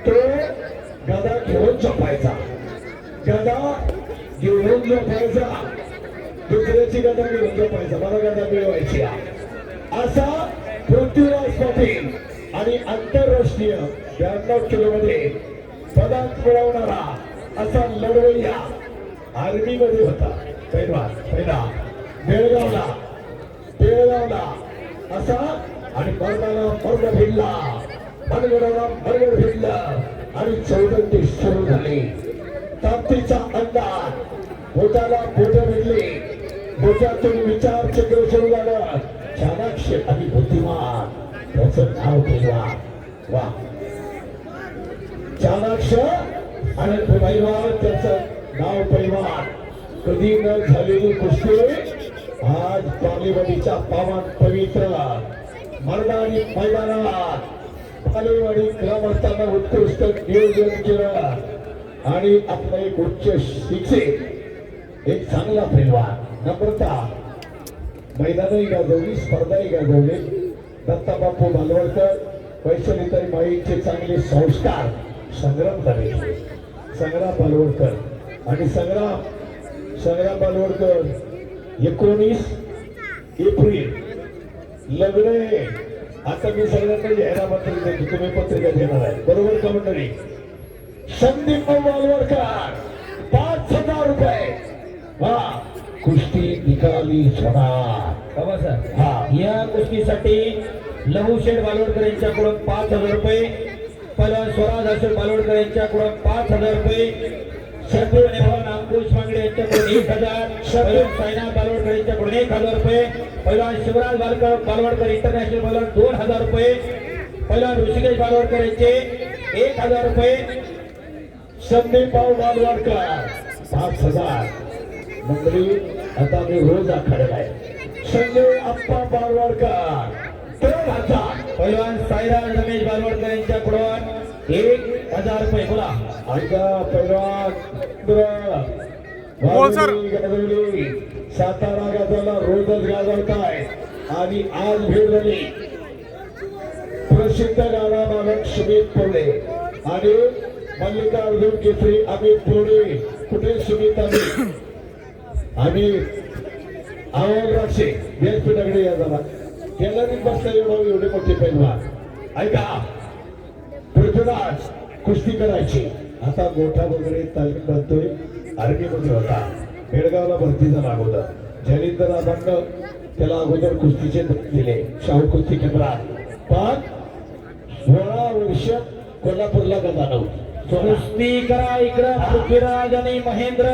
तो गदा घेऊन झोपायचा, गदा घेऊन झोपायचा, दुसऱ्याची गदा घेऊन झोपायचा, मला गदा मिळवायची असा पृथ्वीराज पाटील आणि आंतरराष्ट्रीय 92 किलो मध्ये पदक मिळवणारा असा लढवय्या आर्मी मध्ये होता. पहिला बेळगावला असा आणि मर्दाला मर्द भिडला, मनगडाला मनगड भिडला आणि चौदंती सुरू झाली. ताकदीचा अंदाज, बोटाला बोट भिडली, बोटातून विचार चक्र सुरू झालं. चाणाक्ष आणि बुद्धिमान त्याचं नाव पैलवान. वा, चाणाक्ष आणि पैलवान त्याचं नाव पैलवान. कधी न झालेली कुस्ती आज बालेवाडीच्या पावन पवित्र मर्दानी मैदानात बालेवाडी ग्रामस्थांना उत्कृष्ट नियोजन केलं आणि आपला एक उच्च शिक्षित, एक चांगला पैलवान नम्रता मैदानही गाजवली, स्पर्धाही गाजवली. दत्ताबापू बालवडकर, वैशालीताई माईचे चांगले संस्कार संग्राम झाले. संग्राम बालवडकर आणि संग्राम बालवडकर 19 एप्रिल लग्न आहे. आता मी सगळ्यांना जाहिरात देतो, तुम्ही पत्रिका देणार आहे बरोबर का मंडळी? संदीप बालवडकर 5,000 रुपये. हा, कुस्ती निकाली होणार. हा, या कुस्तीसाठी लहूशेठ बालवडकर यांच्याकडून 5,000 रुपये, पहिला स्वराज अशोक बालवडकर यांच्याकडून 5,000 रुपये, अंकुश मांगडे यांच्याकडून 1,000, साईनाथ बालवडकर यांच्याकडून 1,000 रुपये, पहिला शिवराज बालवडकर इंटरनॅशनल बालवड 2,000 रुपये, पहिला ऋषिकेश बालवडकर यांचे 1,000 रुपये, संदीप बालवडकर 5,000. मंडळी आता मी रोज आखाड्याला आहे. संजय अप्पा बालवडकर 2,000. पहिलवान साईराज रमेश बालवडकर यांच्याकडून 1,000 रुपये. बोला ऐका पैलवान गाजवली, सातारा गाजाला रोजच गाजवताय आणि आज भेट झाली प्रसिद्ध गाणा मालक सुमित पोळे आणि मल्लिकार्जुन केसरी अमित पोळे. कुठे सुमित आम्ही आवड राक्षे व्यासपीठाकडे या जरा गॅलरीत बसता एवढे मोठे पैलवान. ऐका, पृथ्वीराज कुस्ती करायची. आता गोठा वगैरे तालीम बांधतोय, आर्मी मध्ये होता, बेळगावला भरती झाला अगोदर. जलिंदर आबांना त्याला अगोदर कुस्तीचे दिले शाहू कुस्ती केंद्रात. पण 16 वर्ष कोल्हापूरला गदा नव्हती. कुस्ती करा इकडं. पृथ्वीराज आणि महेंद्र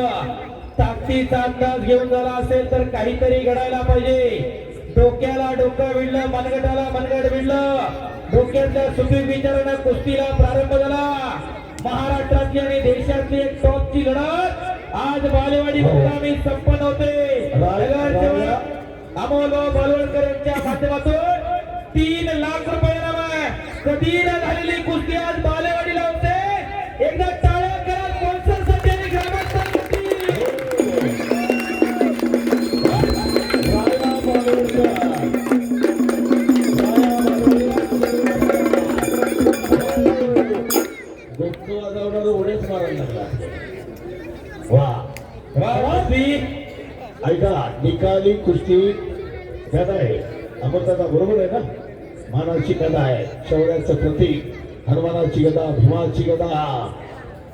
ताकदीचा अंदाज घेऊन झाला असेल तर काहीतरी घडायला पाहिजे. डोक्याला डोकं विडलं, मनगटाला मनगट विडलं, डोक्यातल्या सुपीक विचारानं कुस्तीला प्रारंभ झाला. महाराष्ट्रातली आणि देशातली एक टॉपची लढत आज बालेवाडी मुक्कामी संपन्न होते. अमोल बालवडकर यांच्या माध्यमातून 3 लाख रुपये कधी न झालेली कुस्ती आज बालेवाडीला होते. एकदा टाळ्या करा स्पॉन्सर साठी ग्रामस्थांसाठी. उड्याच मारायला लागला. वा वा, ऐका, निकाली कुस्ती गदा आहे. अमरदादा बरोबर आहे ना? मानाची गदा आहे, शौर्याचं प्रतीक. हनुमानाची गदा, भीमाची गदा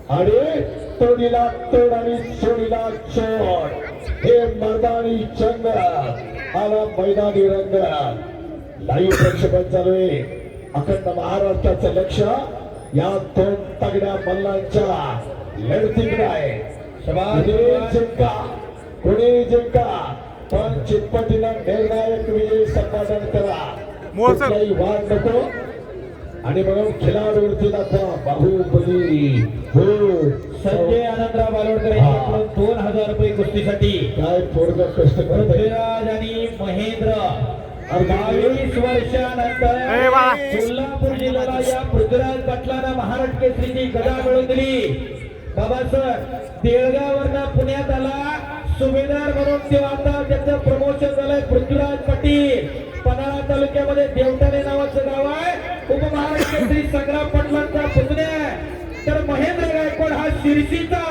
आणि तोडीला तोड आणि सोडीला चोड. हे मर्दानी चंद आला मैदानी रंग. लाईव्ह प्रक्षेपण चालू आहे. अखंड महाराष्ट्राचं लक्ष या 2 तगड्या मल्लांच्या लढतीकडे आहे. जिंका कोणी जिंका, पण चितपटीनं निर्णायक विजय संपादन करा. कुठलाही वाद नको. आणि म्हणून खिलाडूवरती दाखवा बाहुबली. हो, संजय आनंदराव बालवडकर यांच्याकडून 2,000 रुपये कुस्तीसाठी. काय पोरग कष्ट करतोय. पृथ्वीराज आणि महेंद्र 22 वर्षानंतर कोल्हापूर जिल्ह्याला या पृथ्वीराज पाटलांना महाराष्ट्र केसरीची गदा मिळवून दिली. बाबा सर बेळगाववरनं पुण्यात आला सुभेदार म्हणून, ते आता त्याचं प्रमोशन झालंय. पृथ्वीराज पाटील पन्हाळा तालुक्यामध्ये देवटाणे नावाचं गाव आहे. उपमहाराष्ट्र केसरी संग्राम पाटलांचा पुतण्या शिरशीचा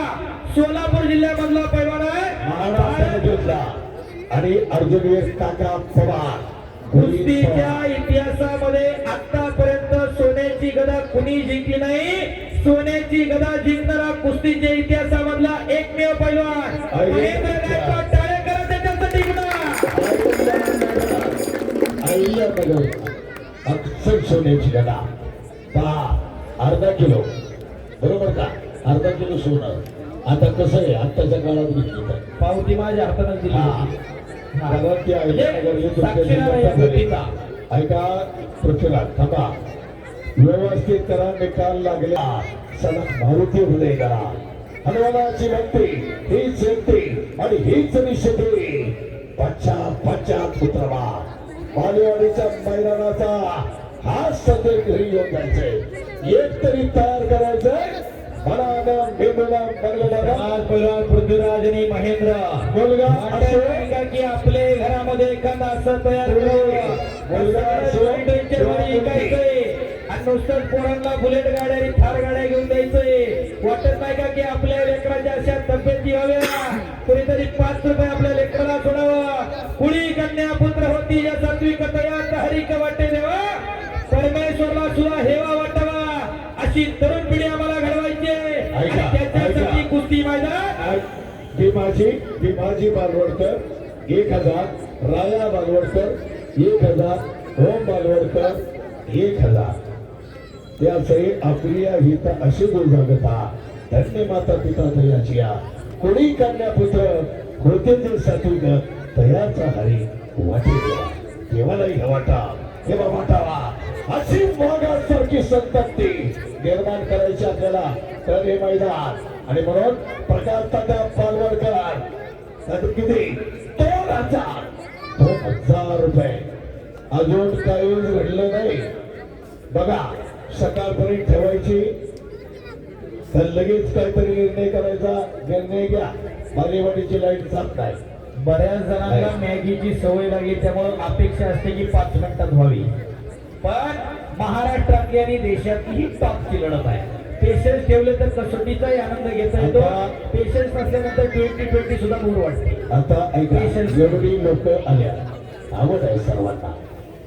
सोलापूर जिल्ह्यामधला पैलवान आहे महाराष्ट्राने घेतला आणि अर्जुनवीर काका पवार कुस्तीच्या इतिहासामध्ये आतापर्यंत सोन्याची गदा कुणी जिंकली नाही. सोन्याची गदा जिंकणारा कुस्तीच्या इतिहासामधला एकमेव पैलवान महेंद्र गायकवाड. टाळ्या करा त्याच्यासाठी अक्षर सोन्याची गदा अर्धा किलो बरोबर का? अर्धा किलो सोनं. आता कसं आहे आत्ताच्या काळात घेतली तर पावती माझ्या हाताने दिली होती. ऐका पृथ्वीराज थांबा, व्यवस्थित करा. निकाल लागला सला मारुती हृदय करा. हनुमानाची भक्ती हीच शक्ती आणि हीच निश्चिती. पश्चात उतरवा. बालेवाडीच्या मैदानाचा हा संदेश घरी येऊन जायचंय. एक तरी तयार करायचंय. पृथ्वीराज आणि महेंद्र मुलगा की आपले घरामध्ये एखादा असं तयार आणि नुसतं पोरांना बुलेट गाड्या आणि थार गाड्या घेऊन द्यायचंय. वाटत नाही का की आपल्या लेकराच्या अशा तब्येती हव्या. कुणीतरी 5 रुपये आपल्या लेकराला सोडावं. कुळी कन्या पुत्र होती या सात्विक तयात हरिक वाटे देवा. परमेश्वरला सुद्धा हेवा वाटावा. अशी तरुण पिढी आम्हाला घडवायची आहे. त्याच्यासाठी कुस्ती मैदान. भीमाजी बालवडकर 1000, राया बालवडकर 1000, ओम बालवडकर 1000. त्याचे आपली हित अशी दुर्जागता. धन्य माता पिता तयाची कोणी कन्या पुत्र होते ते सात्विक तयाचा हरी वाटे देवा. देवालाही वाटा हेवा वाटावा. अशी मागासारखी संतती निर्माण करायची आपल्याला तर हे मैदान. आणि म्हणून प्रकाश तात्या पालवडकर किती 2000 रुपये. अजून काही घडलं नाही बघा. सकाळपर्यंत ठेवायची तर लगेच काहीतरी निर्णय करायचा. निर्णय घ्या. बालेवाडीची लाईट जात नाही. बऱ्याच जणांना मॅगीची सवय लागली त्यामुळे अपेक्षा असते की 5 मिनिटात व्हावी. पण महाराष्ट्रातली आणि देशातली टॉपची लढत आहे. पेशन्स ठेवले तर कसोटीचाही आनंद घेता येतो. पेशन्स नसल्यानंतर 2020 सुद्धा मूड वाटते. आता ऐका एवढी लोक आल्या. आवड आहे सर्वांना.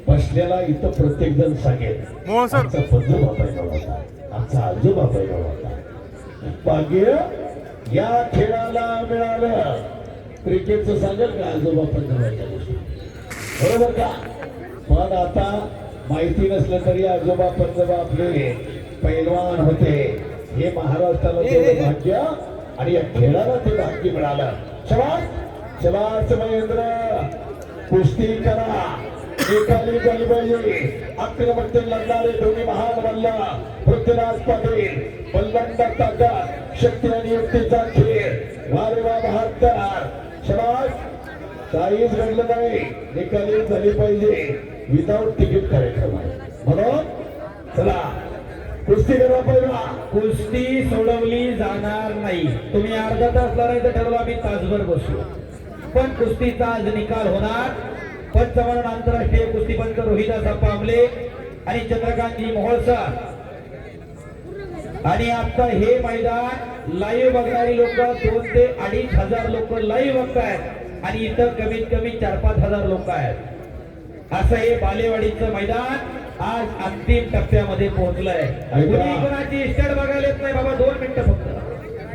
बसलेला इथं प्रत्येक जण सांगेल आमचा पंजोबा पैलवान होता, आमचा आजोबा पैलवान होता. भाग्य या खेळाला मिळालं. क्रिकेटचं सांगेल का आजोबा पंजोबाच्या गोष्टी बरोबर का? पण आता माहिती नसलं तरी आजोबा पंजोबा आपले पैलवान होते. हे महाराष्ट्राला तेवढं भाग्य आणि या खेळाला ते भाग्य मिळालं. शबास शबास महेंद्र. कुस्ती करा. निकाली झाली पाहिजे. आक्रमक लढणारे दोन्ही महान मल्ल पृथ्वीराज पाटील. बल्लंड ताकद शक्ती आणि युक्तीचा खेळ. वारे वा 72. शबास. काहीच घडलं नाही. निकाली झाली पाहिजे. विदाऊट तिकीट कार्यक्रम आहे म्हणून चला कुस्ती करा. पहिला कुस्ती सोडवली जाणार नाही. तुम्ही अर्धा तास लढायचं ठरवलं आम्ही तासभर बसू. पण कुस्तीचा आज निकाल होणार. पंचमरण आंतरराष्ट्रीय कुस्तीपंच रोहिदास पामले आणि चंद्रकांतजी मोहोळकर. आणि आता हे मैदान लाईव्ह बघणारी लोक 2 ते 2.5 हजार लोक लाईव्ह बघतायत आणि इथं कमीत कमी 4-5 हजार लोक आहेत. असं हे बालेवाडीचं मैदान आज अंतिम टप्प्यामध्ये पोहोचलंय. कुणी कोणाची इस्टेट बघायला येत नाही बाबा. 2 मिनिटं फक्त.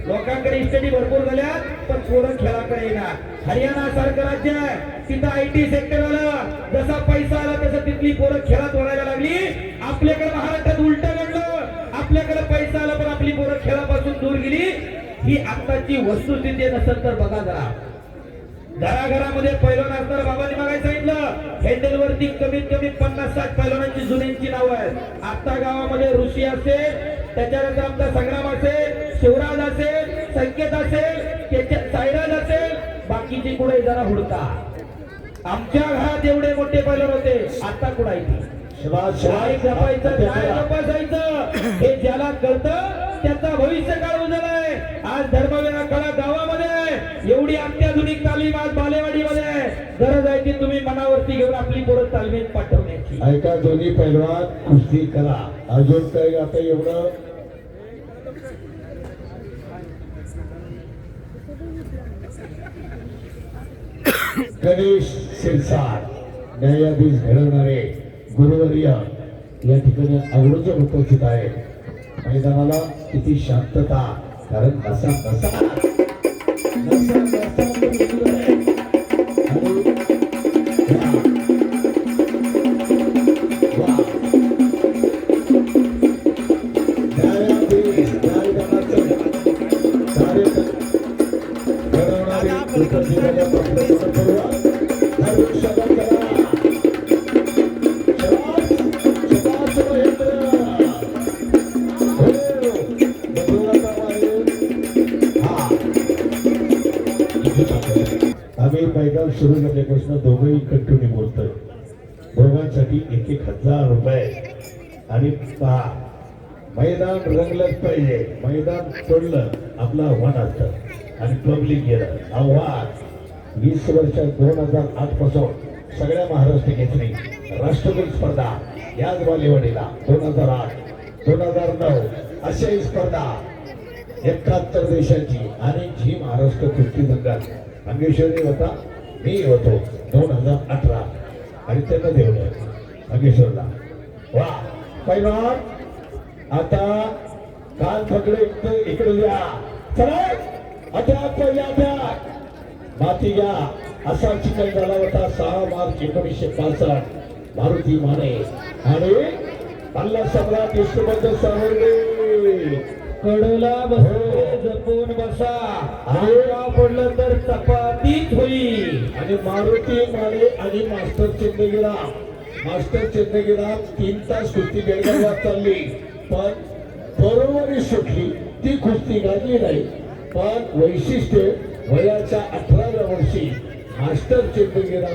लोकांकडे इस्टेटी भरपूर झाल्या पण पोरं खेळाकडे येणार. हरियाणा सारखं राज्य आहे. तिथं IT सेक्टर आलं. जसा पैसा आला तसं तिथली पोरं खेळात वळायला लागली. आपल्याकडे महाराष्ट्रात उलट घडलं. आपल्याकडे पैसा आला पण आपली पोरं खेळापासून दूर गेली. ही आत्ताची वस्तुस्थिती नसेल तर बघा जरा. घराघरामध्ये पैलवान असणार. बाबांनी मागायला सांगितलं हँडलवरती कमीत कमी 50-60 पैलवानांची जुन्यांची नावं आहेत. आता गावामध्ये ऋषी असेल, त्याच्यानंतर आमचा संग्राम असेल, शिवराज असेल, संकेत असेल, त्याच्या साईराज असेल. बाकीची कुठे जरा हुडका. आमच्या घरात एवढे मोठे पैलवान होते. आता कुडायची शिवाय जपायचं काय जपायचं हे ज्याला कळतं त्याचा भविष्य काळ उजळलाय. आज धर्मवीरा कळा गावामध्ये एवढी अत्याधुनिक तालीम आज बालेवाडीमध्ये गरज आहे की तुम्ही मनावरती घेऊन आपली पोरं तालमीत पाठवण्याची. ऐका दोन्ही पैलवान कुस्ती करा. अजून काही आता एवढं गणेश शिरसाट न्यायाधीश घडवणारे गुरुवर्य या ठिकाणी आवडून उपस्थित आहे. मैदानाला किती शांतता, कारण नसा नसा नसा नसा सुरू आहे. आणि वा, वा. न्यायाधीश न्यायदानाचं कार्य घडवणारे उपस्थित आम्ही मैदान सुरू झाल्यापासून दोघंही कंटिन्यू बोलतोय. दोघांसाठी 1,000 रुपये. आणि पहा, मैदान रंगलंच पाहिजे. मैदान सोडलं आपलं आव्हान असतं आणि पब्लिक गेलं. आव्हान 20 वर्षात 2008 पासून सगळ्या महाराष्ट्र केसरी राष्ट्रकुल स्पर्धा याच बालेवाडीला 2008 2009 अशा ही स्पर्धा 71 देशांची. आणि जी महाराष्ट्र कुस्ती संघात अंगेश्वरी होता, मी होतो 2018 आणि त्यांना देवलं अंगेश्वरला. वा पैलवान, आता कान पकडे इकडे द्या. चला अटॅक, पहिला अटॅक. माती घ्या. असा चिकन झाला होता 6 मार्च 1965. मारुती माने आणि पल्ला सम्राट विष्णुबंध सावरडे. कडला बसले जपून बसा. आळा पडलं तर चपातीच होईल. आणि मारुती माने आणि मास्टर चंद्रगिरा 3 तास कुस्ती बेळगावात चालली, पण बरोबरी सुटली. ती कुस्ती गाजली नाही. पण वैशिष्ट्य वयाच्या 18व्या वर्षी मास्टर चंद्रगिरा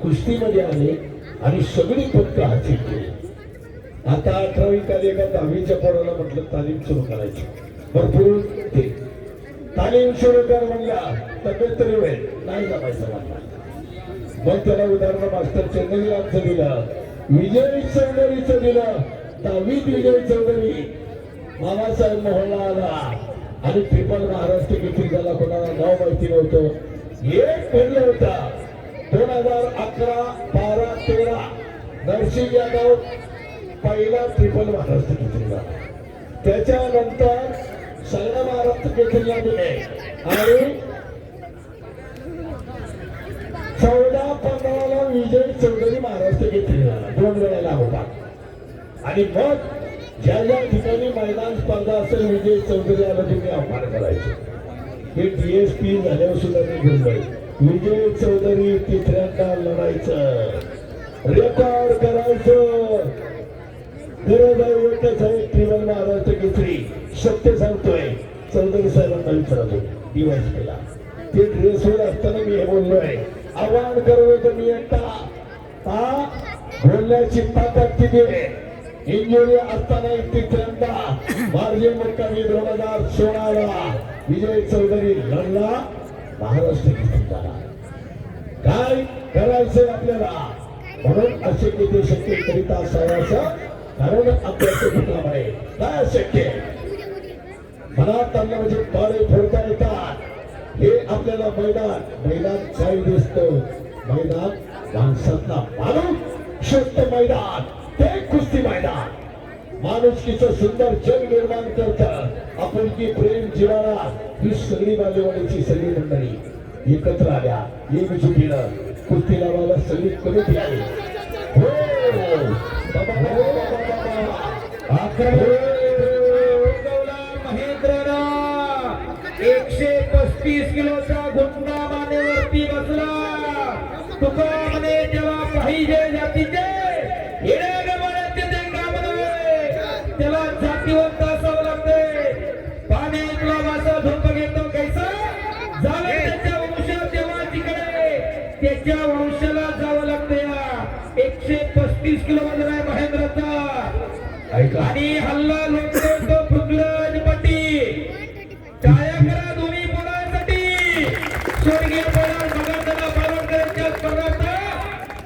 कुस्तीमध्ये आले आणि सगळी पदकं हाती केली. आता 18वी काली एका 10वीच्या पोराला म्हटलं तालीम सुरू करायची. भरपूर ते तालीम सुरू कर म्हणला, तब्येत तरी होईल, नाही जमायचं म्हणला. मग त्याला उदाहरण मास्टर चंद्रगिरांचं दिलं, विजय चौधरीचं दिलं. 10वीत विजय चौधरी मामासाहेब मोहनला आला आणि ट्रिपल महाराष्ट्र केसरी झाला. कोणाला नाव माहिती नव्हतं. एक पडलं होता 2011, 12, 13 नरसिंग यादव पहिला ट्रिपल महाराष्ट्र केसरी झाला. त्याच्यानंतर सगळ्या महाराष्ट्र केसरीला दिले आणि 14-15ला विजय चौधरी महाराष्ट्र केसरी झाला. 2 वेळेला होता. आणि मग ज्या ज्या ठिकाणी मैदान स्पर्धा असेल विजय चौधरी आला तुम्ही आव्हान करायचे. हे DSP झाल्यावर सुद्धा मी बोललोय, विजय चौधरी तिसऱ्यांदा लढायचं, रेकॉर्ड करायचं. गरज आहे एकच आहे, ट्रिपल महाराष्ट्र केसरी. सत्य सांगतोय, चौधरी साहेबांना विचारतो DYSPला. ते ड्रेसवर असताना मी हे बोललोय, आव्हान करतो मी एकटा. बोलण्याची ताकद किती आहे. इंजुरी असताना तिसऱ्यांदा मार्जिन मुक्कामी 2016ला विजय चौधरी लढला, महाराष्ट्र केसरी झाला. काय करायचंय आपल्याला, म्हणून असे किती शक्य करीत असावं, कारण आपल्या कुटुंबामध्ये काय शक्य मनात आणलं म्हणजे पारे फोडता येतात. हे आपल्याला मैदान काय दिसतं. मैदान माणसांना माणूस शुद्ध मैदान, ते कुस्ती मैदान माणुसकीचं सुंदर जग निर्माण करतं. आपुलकी, प्रेम, जिव्हाळा ही सगळी बालेवाडीची सगळी मंडळी एकत्र आल्या. एकजुटीनं कुस्ती लावायला सगळी कमिटी आली. हो महेंद्रना 135 किलोचा गुंडा मानेवरती बसला. तुका म्हणे जेव्हा पाहिजे जातीचे त्याला जातीवंत असावं लागते. पाण्यातला मासा झोप घेतो कैसा झालं त्याच्या वंशात जेव्हा तिकडे त्याच्या वंशाला जावं लागते. 135 किलो वजन आहे महेंद्रचा. आणि हल्ला लोटतो पृथ्वीराज पाटील. टाळ्या करा दोन्ही मुलांसाठी. स्वर्गीय पैलवान भगतदादा बालवडकरांच्या स्पर्धार्थ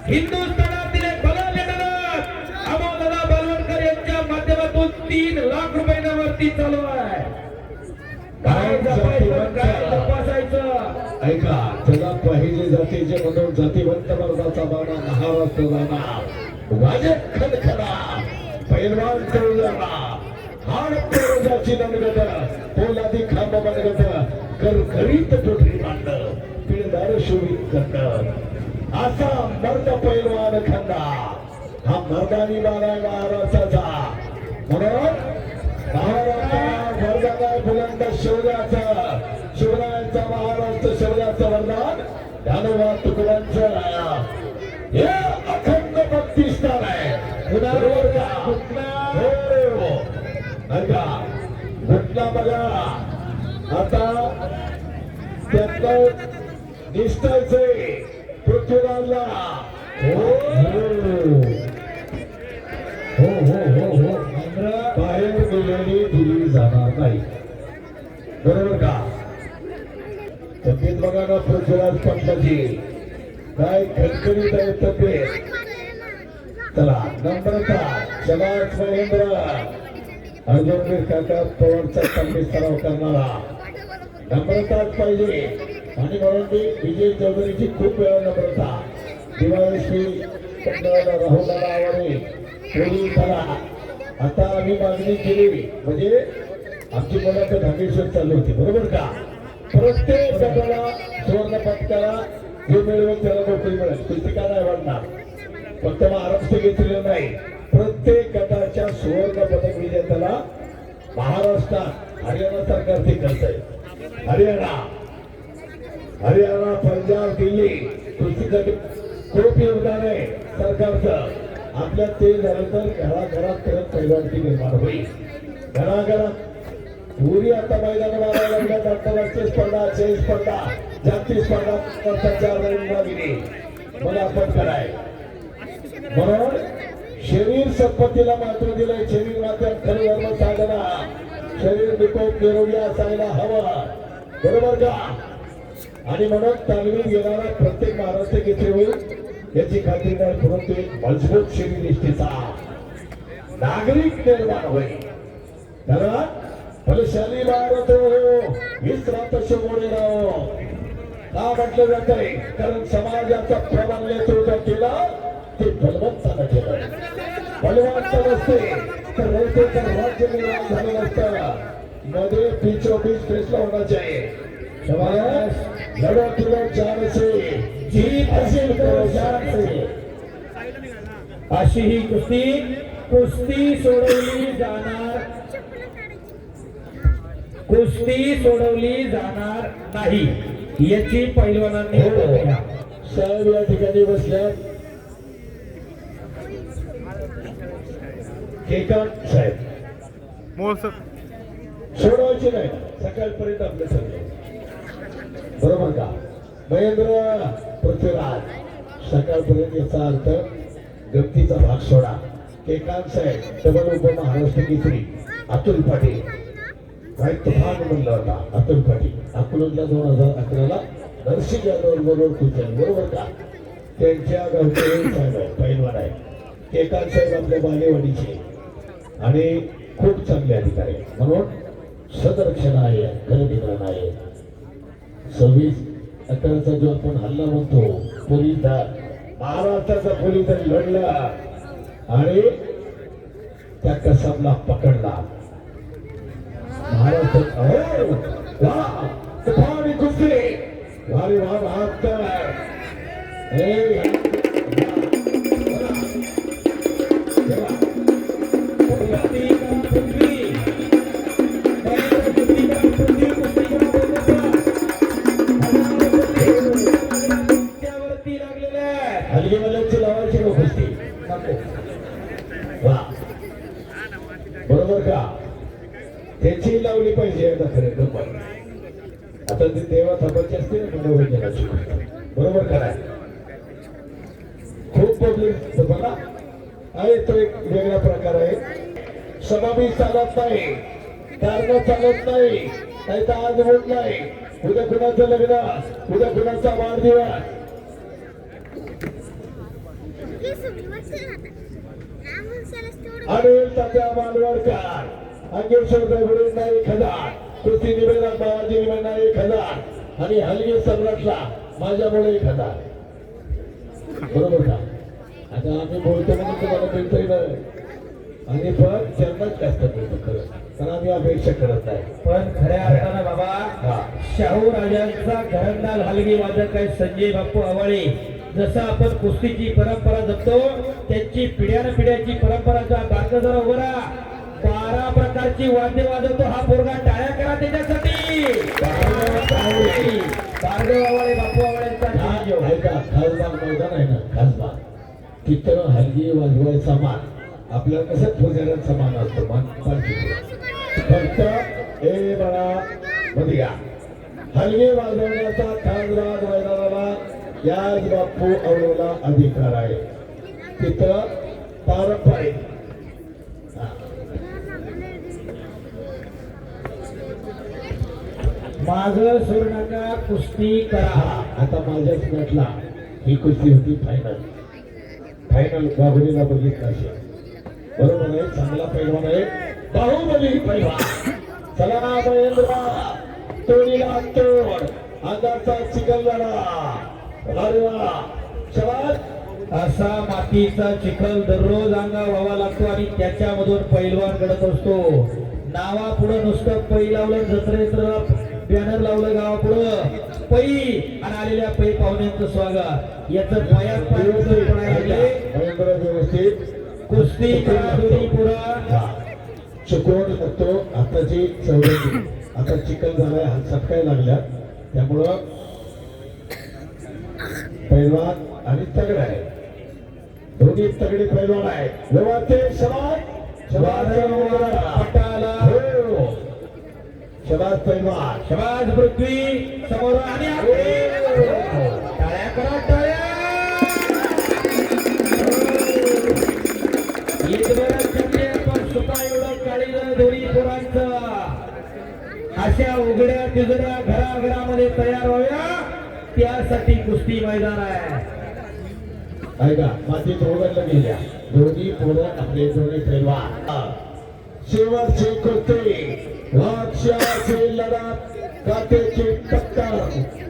हिंदुस्थानातील एक भला लेखनात अमोलदादा बालवडकर यांच्या माध्यमातून 3 लाख रुपयांवरती चालू आहे. काय जपायचं काय तपासायचं. ऐका, त्याला पाहिजे जातीचे म्हणून जातीवंत वर्गाचा बाणा महाराष्ट्र जाणार वाजत खणखणा पैलवान करुजाना हाड करुजाची ननगट पोलादी खांब मनगट करकरीत पोटरी मांड पिळदार शोभित कंड असा मर्द पैलवान खंदा हा मर्दानी बाळा महाराष्ट्राचा म्हणून महाराष्ट्र वर्गाला बुलंद शौर्याचं शिवरायांचा महाराष्ट्र शौर्याचं वरदान ज्ञानोबा तुकड्यांचं हे अखंड भक्ती स्थान आहे. बरोबर का? हो. ऐका, घटना बघा आता त्यातलं दिसतंय पृथ्वीराजला. हो बाहेर गेलेली दिली जाणार नाही. बरोबर का? तब्येत बघा ना पृथ्वीराज पंतची काय खणखणीत आहे तब्येत. चला नम्रता शबाज महेंद्र अर्जुनवीर काका पवारचा चांगली सराव करणारा नम्रताच पाहिजे. आणि म्हणून मी विजय चौधरीची खूप वेळा नम्रता दिवाळी राहुल आवारे पोलीस झाला. आता आम्ही मागणी केली म्हणजे आमची मुलाचं धामेश्वर चालू होती. बरोबर का? प्रत्येक गटाला सुवर्ण पदकाला जे मिळवेल त्याला नोकरी मिळेल. पुस्तिका नाही वाढणार. फक्त महाराष्ट्र घेतलेलं नाही, प्रत्येक गटाच्या सुवर्ण पदक विजेत्याला महाराष्ट्रात हरियाणा सरकार ते करत आहे. हरियाणा पंजाब दिल्ली कुस्तीसाठी खूप योगदान आहे सरकारचं. आपल्यात ते झालं तर घराघरात करत पैलवानकी निर्माण होईल. घराघरात पुरी आता मैदान मारायला लागल्यात. आंतरराष्ट्रीय स्पर्धा, चेस स्पर्धा, जागतिक स्पर्धा मागिनी मला आपण कराय. म्हणून शरीर संपत्तीला महत्व दिलंय. शरीर मात्र खरी धर्म साधना, शरीर निकोप निरोगी असायला हवं. बरोबर का? आणि म्हणून तालमीत येणारा प्रत्येक महाराष्ट्र किती होईल याची खात्री नाही, परंतु एक मजबूत शरीर निष्ठेचा नागरिक निर्माण होईल. कारण बलशाली भारत हो विश्रांत शिवोडे राहो का म्हटलं जातंय. कारण समाजाचा प्रबल नेतृत्व केला ते बलवंतानं केलं. बलवंत नसते तर रयतेचं राज्य निर्माण झालं नसतं. मध्ये पिचोपीच फैसला होना चाहिए. लढो तुलो जान से जीत असेल तो जान से. अशी ही कुस्ती सोडवली जाणार नाही याची पैलवानांनी साहेब या ठिकाणी बसल्या. केकांत साहेब सोडवायचे नाही सकाळपर्यंत आपलं सगळं. बरोबर का? महेंद्र पृथ्वीराज सकाळपर्यंत याचा अर्थ गमतीचा भाग सोडा. केकांत साहेब डबल उपमहाराष्ट्र केसरी अतुल पाटील काय तुफान म्हणला होता. अतुल पाटील अकोल्याला 2011ला नरसिंह यादव बरोबर खुश झाले. बरोबर का? त्यांच्या गावचे साहेब पैलवान आहे. केकांत साहेब आपल्या बालेवाडीचे आणि खूप चांगले अधिकारी. म्हणून सदरक्षण आहे, खरेदीकरण आहे. 26-18चा जो आपण हल्ला म्हणतो पोलीस महाराष्ट्राचा पोलीस लढला आणि त्या कसबला पकडला. महाराष्ट्रात कुस्ती वारे वा बहात्तर बरोबर का? त्याची लावली पाहिजे एकदा खरं पण. आता ते देवा थांबायचे असते ना मनोरंजनाची. बरोबर कराय खूप पब्लिक बघा आहे. तो एक वेगळा प्रकार आहे. समावेश चालत नाही, कारण चालत नाही. नाही तर आज होत नाही, उद्या कुणाचं लग्न, उद्या कुणाचा वाढदिवस. आणि तात्या मालवडकर अंगेश्वर नाही 1000 कुस्ती निवेदक बाबाजी निवेदना 1000 आणि हलगी सम्राटला माझ्यामुळे 1000. बरोबर का? आता आम्ही बोलतो म्हणून तुम्हाला मिळतोय ना, आणि पण त्यांनाच जास्त मिळतं खरं, कारण आम्ही अपेक्षा करत नाही. पण खऱ्या अर्थानं बाबा हा. शाहू राजांचा घरंदाज हलगी वादक आहे संजय बापू आवाळे. जसं आपण कुस्तीची परंपरा जपतो त्यांची पिढ्यानपिढ्याची परंपराचा बारका जरा उभं राहा. 12 प्रकारची वाद्य वाजवतो हा पोरगा. टाळ्या करा त्याच्यासाठी. भार्गव आवाळे बापू आवाळ्यांचा चिरंजीव. ऐका, खासबाग मैदान आहे ना, खासबाग तिथं हलगी वाजवायचा मान आपल्याला कसं पुजाऱ्यांचा मान असतो, मान फक्त हे बघा मध्ये घ्या. हलगी वाजवण्याचा खासबाग मैदानाला याच बापू अवळेला अधिकार आहे. तिथं पारंपरिक माग सोड नका, कुस्ती करा. आता माझ्याच मॅचला ही कुस्ती होती फायनल. बाहुलीला बघितलं असेल, बरोबर आहे. चांगला पैलवान आहे बाहुबली पैलवान. चला महेंद्र तोडीला तोड अंगाचा चिखल झाला. अरे वा, शाबास. असा मातीचा चिखल दररोज अंगा व्हावा लागतो आणि त्याच्यामधून पैलवान घडत असतो. नावापुढं नुसतं पै लावलं, जत्रेत्र बॅनर लावलं गावापुढं पै आणि आलेल्या पै पाहुण्यांचं स्वागत. याचं पायात पाय पडायला लागले. महेंद्र व्यवस्थित कुस्ती करा दोन्ही पुरा. चुकवून बघतो. आताची चौरंगी आता चिखल झालाय, हात सटकायला लागल्या, त्यामुळं पैलवान आणि तगड आहे, दोन्ही तगडे पैलवान आहे. व्यवहारचे शबाद पटाला शबाद पैलवान. शबाज पृथ्वी समोर आणि टाळ्या करा टाळ्या. पण सुका एवढं काळीज दोन्ही पोरांचं अशा उघड्या तिजड्या घराघरामध्ये तयार व्हाव्या त्यासाठी कुस्ती मैदान आहे. ऐका, मातीत ओघडलं गेल्या दोन्ही पोरं आपले दोन्ही पैलवान. शेवटचे कुस्ती वाक्षाचे लढत, काटेची टक्कर,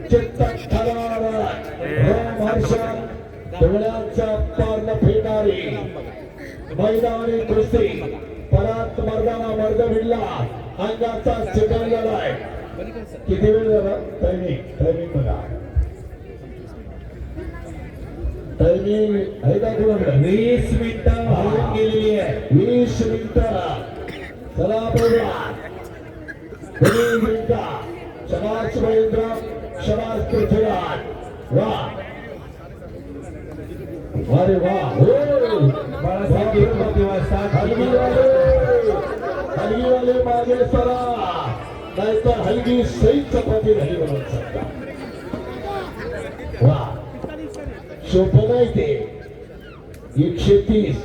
चित्तक थरार, रोमहर्षक डोळ्यांचा पारण फेडणारी मैदानी कुस्ती. परत मर्दाना मर्द भिडला, अंगाचा चिखल झालाय. किती वेळ झाला? टायमिंग बघा. टायमिंग आहे का कोणाकडे? 20 मिनिटं होऊन गेलेली आहे. 20 मिनिटं. चला बघा, 20 मिनिटं. शबास महेंद्र, शबास पृथ्वीराज. वा, अरे वा. हो, बाळासाहेब हलगीवाले मागे सरा, नाहीतर हलगी सही चपाती झाली म्हणून शकता. वा, सोपं नाही ते. 130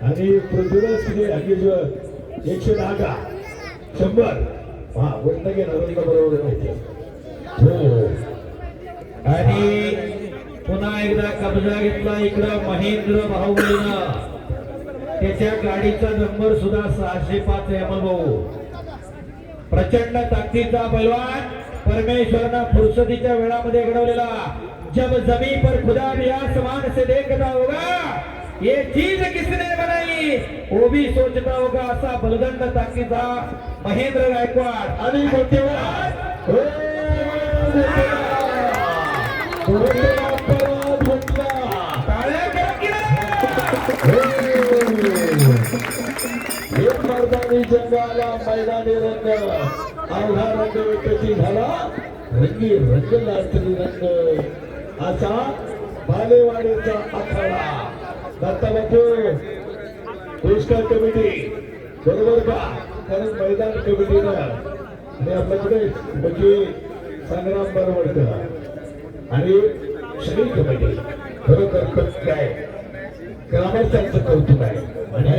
आणि पृथ्वीराज किती हलगीवर 110 का 100. हा, गोष्ट घेणार बरोबर माहिती. हो, आणि पुन्हा एकदा कब्जा घेतला इकडं महेंद्र बाहुबलीनं. त्याच्या गाडीचा नंबर सुद्धा 605 आहे. भाऊ प्रचंड ताकदीचा पैलवान, परमेश्वरनं फुरसतीच्या वेळामध्ये घडवलेला. जब जमी पर खुदा भी आसमान से देखता होगा, ये चीज किसने बनाई वो भी सोचता होगा. असा बलदंड ताकदीचा महेंद्र गायकवाड. आणि मर्दानी जंगाला मैदानी रंग, अवघा रंग विकसित झाला, रंगी रंग लाटली रंग. असा बालेवाडीचा आखाडा. दत्ताबापू पुरस्कार कमिटी, बरोबर का? कारण मैदान कमिटीनं आणि आपल्याकडे म्हणजे संग्राम बरोबर आणि श्री कमिटी खरोखर कौतुक आहे, ग्रामस्थांचं कौतुक आहे. आणि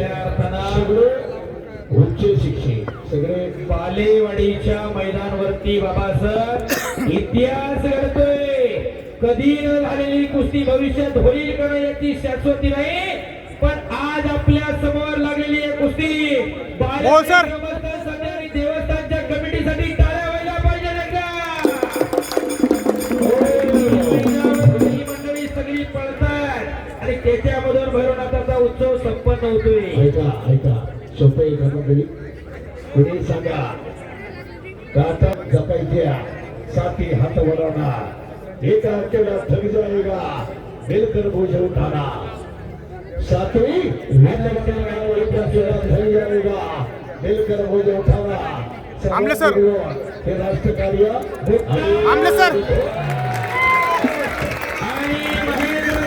सगळे उच्च शिक्षित, सगळे बालेवाडीच्या मैदानावरती बाबासाहेब इतिहास घडतोय. कधी न झालेली कुस्ती भविष्यात होईल का नाही याची शाश्वती नाही, पण आज आपल्या समोर लागलेली आहे कुस्ती. बालेवाडी देवस्थानच्या कमिटीसाठी अर्जुन भैरवनाथाचा उत्सव संपन्न होतोय. ऐका सोपं आहे का मंडळी? कुणी सांगा काटा जपायच्या साथी हात वळवणार एका अकेला थक जाएगा मिलकर बोझ उठाना साथी थक जाएगा मिलकर बोझ उठाना. आमले सर. हे राष्ट्रकार्य आमले सर. आणि महेंद्र